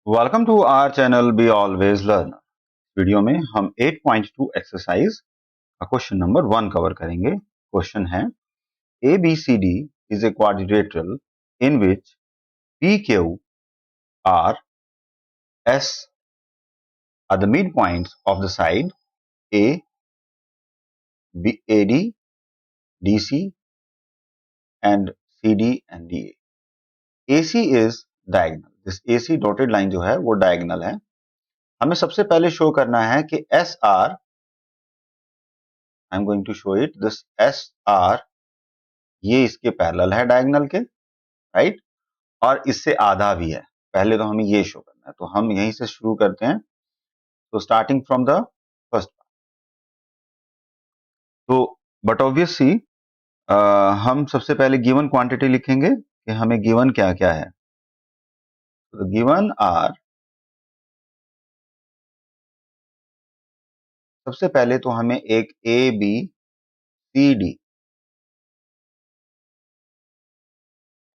Welcome to our channel be always learn. Video में हम 8.2 exercise question number 1 cover करेंगे। Question है ABCD is a quadrilateral in which PQR S are the midpoints of the side A, AD, DC and CD and DA. AC is diagonal. This AC dotted line जो है वो diagonal है। हमें सबसे पहले show करना है कि SR, I am going to show it, this SR ये इसके पैरेलल है डायगोनल के, राइट, और इससे आधा भी है। पहले तो हमें ये शो करना है, तो हम यहीं से शुरू करते हैं। तो starting from the first part, तो बट ऑब्वियसली हम सबसे पहले गिवन क्वांटिटी लिखेंगे कि हमें गिवन क्या क्या है। तो गिवन आर, सबसे पहले तो हमें एक A B C D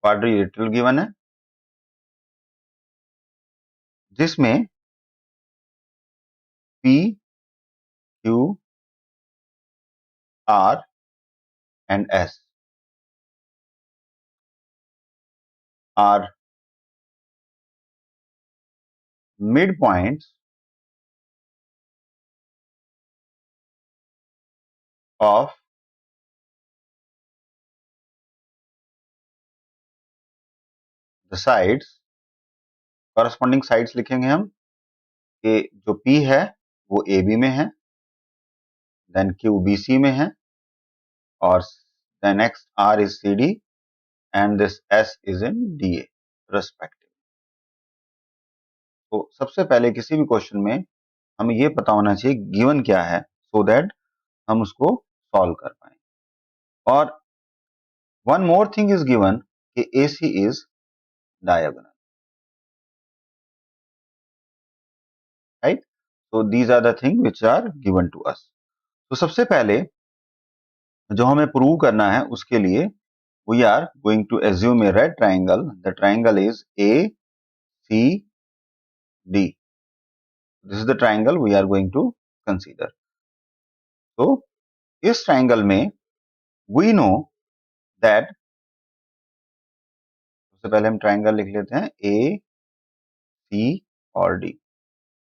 quadrilateral given है, जिसमें P Q R and S are mid points of the sides. Corresponding sides लिखेंगे हम कि जो P है वो AB में है, देन Q BC में है, और the next R is CD and this S is in DA respectively। तो सबसे पहले किसी भी क्वेश्चन में हमें ये पता होना चाहिए गिवन क्या है, so that हम उसको सॉल्व कर पाए। और one more thing is given कि AC is diagonal, right? So these are the things which are given to us। तो सबसे पहले जो हमें प्रूव करना है उसके लिए we are going to assume a red triangle. The triangle is ACD. This is the triangle we are going to consider. तो इस ट्राइंगल में we know that, सबसे पहले हम ट्राइंगल लिख लेते हैं A, C और D।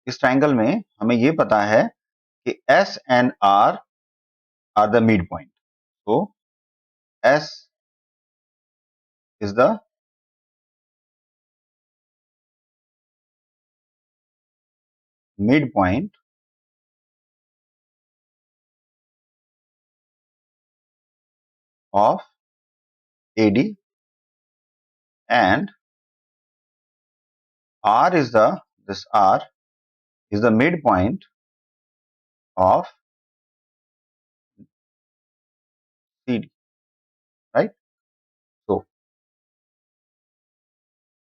इस ट्राइंगल में हमें ये पता है कि S and R are the midpoint. So S is the midpoint of AD and R is the, this R is the midpoint of CD, right? So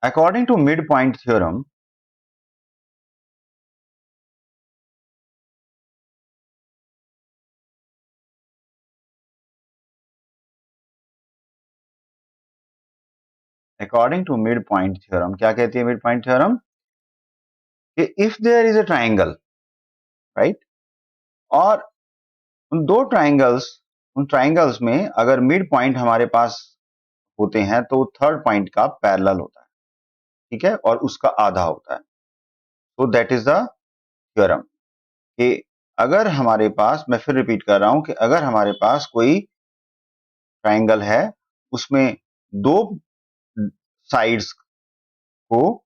according to midpoint theorem, according to midpoint theorem, क्या कहती है midpoint theorem? कि if there is a triangle, right, और उन दो triangles, उन triangles में अगर मिड पॉइंट हमारे पास होते हैं तो थर्ड पॉइंट का पैरेलल होता है, ठीक है, और उसका आधा होता है। तो दैट इज द थ्योरम कि अगर हमारे पास, मैं फिर रिपीट कर रहा हूं कि अगर हमारे पास कोई ट्राइंगल है उसमें दो साइड्स को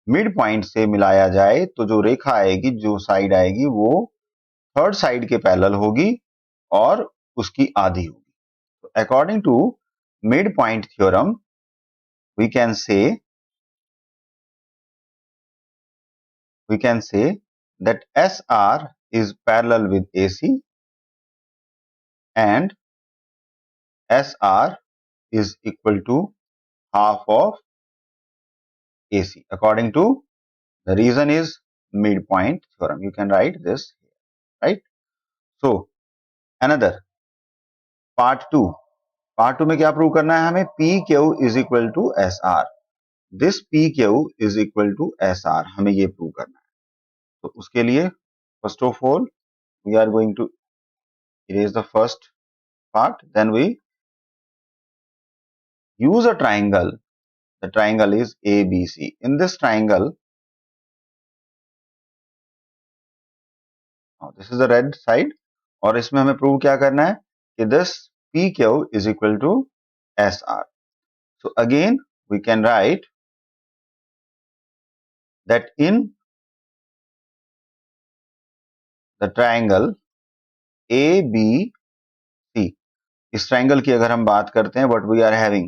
मिड पॉइंट से मिलाया जाए तो जो रेखा आएगी, जो साइड आएगी, वो थर्ड साइड के पैरेलल होगी और उसकी आधी होगी। According to mid point theorem we can say that SR is parallel with AC and SR is equal to half of AC according to, the reason is midpoint theorem. You can write this here, right? So another part 2 में क्या prove करना है हमें? PQ is equal to SR। This P Q is equal to S R, हमें ये prove करना है। तो उसके लिए first of all we are going to erase the first part, then we use a triangle. The triangle is ABC. In this triangle, now this is the red side, और इसमें हमें प्रूव क्या करना है कि this PQ is equal to SR. So again we can write that in the triangle ABC, इस triangle की अगर हम बात करते हैं, what we are having,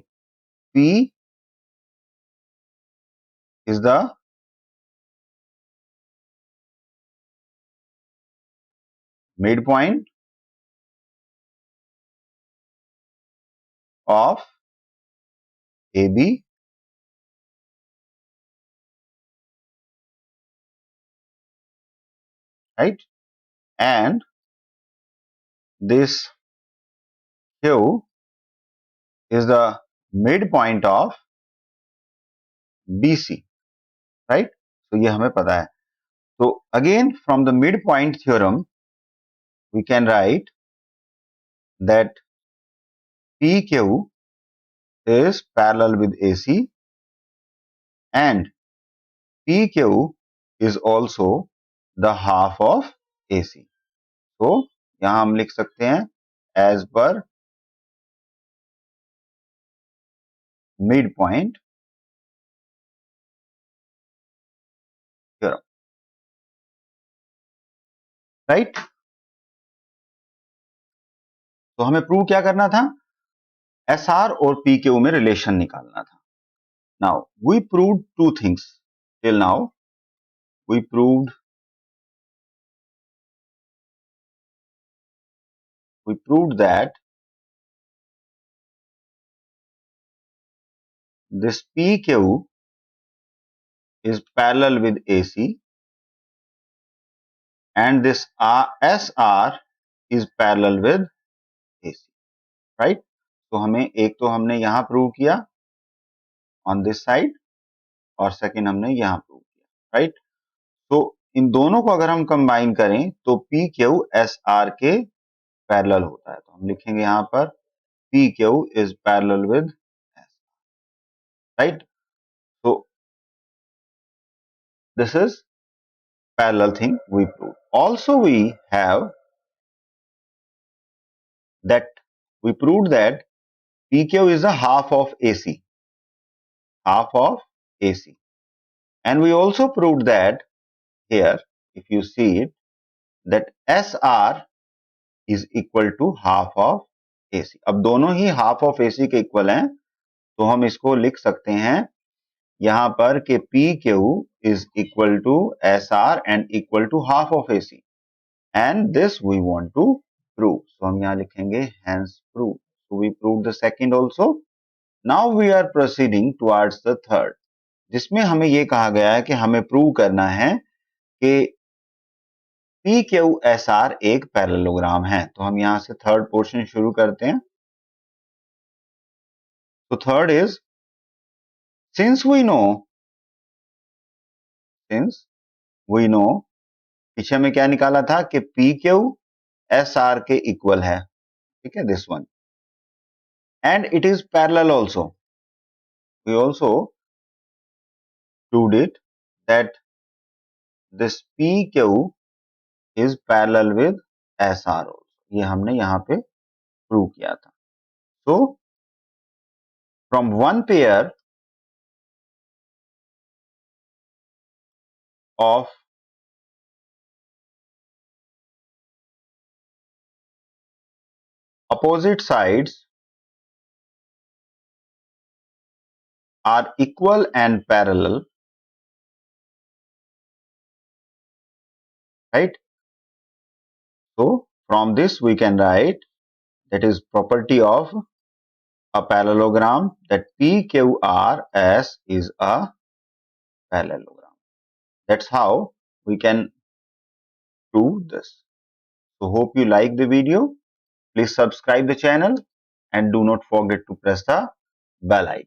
P is the midpoint of AB, right? And this Q is the midpoint of BC, right? तो ये हमें पता है. So again from the midpoint theorem we can write that PQ is parallel with AC and PQ is also the half of AC. तो यहाँ हम लिख सकते हैं as per midpoint theorem, right? तो हमें प्रूव क्या करना था, SR और PQ में रिलेशन निकालना था. Now we proved two things till now. We proved that this PQ is parallel with AC and this SR is parallel with AC, right? तो हमें एक तो हमने यहाँ प्रूव किया on this side और सेकंड हमने यहाँ प्रूव किया, right? तो इन दोनों को अगर हम कंबाइन करें तो PQ SR के पैरेलल होता है. तो हम लिखेंगे यहाँ पर PQ is parallel with S, right? So this is parallel thing we proved. Also we have that we proved that PQ is a half of AC, and we also proved that here, if you see it, that SR is equal to half of AC. अब दोनों ही half of AC के equal हैं, तो हम इसको लिख सकते हैं यहाँ पर कि PQ is equal to SR and equal to half of AC, and this we want to prove. So हम यहाँ लिखेंगे hence prove. So we proved the second also. Now we are proceeding towards the third, जिसमें हमें ये कहा गया है कि हमें प्रूव करना है कि PQSR एक पैरेललोग्राम है. तो हम यहाँ से थर्ड पोर्शन शुरू करते हैं. तो third is, since we know, पीछे में क्या निकाला था कि PQSR के इक्वल है, ठीक है, this one, and it is parallel also. We also proved it that this PQ is parallel with SR also. ये हमने यहाँ पे प्रूव किया था. So from one pair of opposite sides are equal and parallel, right? So from this we can write, that is property of a parallelogram, that PQRS is a parallelogram. That's how we can prove this. So hope you like the video. Please subscribe the channel and do not forget to press the bell icon.